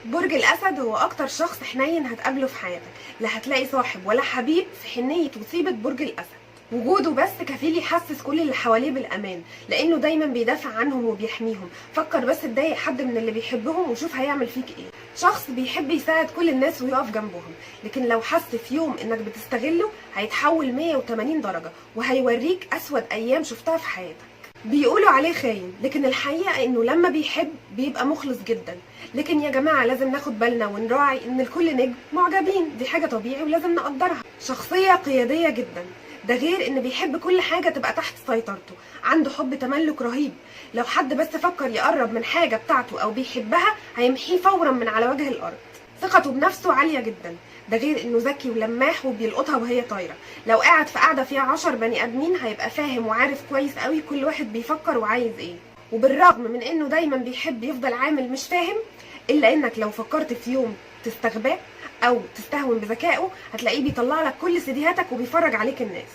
برج الأسد هو أكتر شخص حنين هتقابله في حياتك، لا هتلاقي صاحب ولا حبيب في حنية وطيبة برج الأسد. وجوده بس كفيل يحسس كل اللي حواليه بالأمان، لأنه دايما بيدافع عنهم وبيحميهم. فكر بس تضايق حد من اللي بيحبهم وشوف هيعمل فيك ايه. شخص بيحب يساعد كل الناس ويقف جنبهم، لكن لو حس في يوم انك بتستغله هيتحول 180 درجة وهيوريك أسود أيام شفتها في حياتك. بيقولوا عليه خاين، لكن الحقيقة انه لما بيحب بيبقى مخلص جدا. لكن يا جماعة لازم ناخد بالنا ونراعي ان الكل نجم معجبين، دي حاجة طبيعي ولازم نقدرها. شخصية قيادية جدا، ده غير ان بيحب كل حاجة تبقى تحت سيطرته، عنده حب تملك رهيب. لو حد بس فكر يقرب من حاجة بتاعته او بيحبها هيمحيه فورا من على وجه الارض. ثقته بنفسه عالية جدا، ده غير انه ذكي ولماح وبيلقطها وهي طايره. لو قاعد في قاعده فيها 10 بني ادمين هيبقى فاهم وعارف كويس قوي كل واحد بيفكر وعايز ايه. وبالرغم من انه دايما بيحب يفضل عامل مش فاهم، الا انك لو فكرت في يوم تستغباه او تستهون بذكائه هتلاقيه بيطلع لك كل سيديهاتك وبيفرج عليك الناس.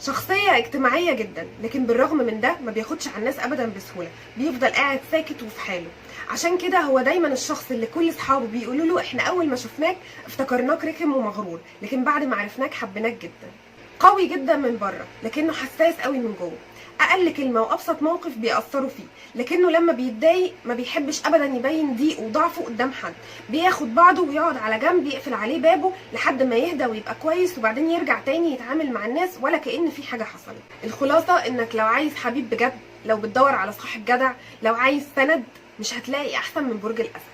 شخصية اجتماعية جدا، لكن بالرغم من ده ما بياخدش على الناس ابدا بسهولة، بيفضل قاعد ساكت وفي حاله. عشان كده هو دايما الشخص اللي كل اصحابه بيقولوا له احنا اول ما شفناك افتكرناك رخم ومغرور، لكن بعد ما عرفناك حبيناك جدا. قوي جدا من بره لكنه حساس قوي من جوه، اقل كلمه وابسط موقف بيأثروا فيه، لكنه لما بيتضايق ما بيحبش ابدا يبين ضيقه وضعفه قدام حد. بياخد بعضه ويقعد على جنب يقفل عليه بابه لحد ما يهدى ويبقى كويس، وبعدين يرجع تاني يتعامل مع الناس ولا كأن في حاجه حصلت. الخلاصه انك لو عايز حبيب بجد، لو بتدور على صاحب جدع، لو عايز سند، مش هتلاقي احسن من برج الاسد.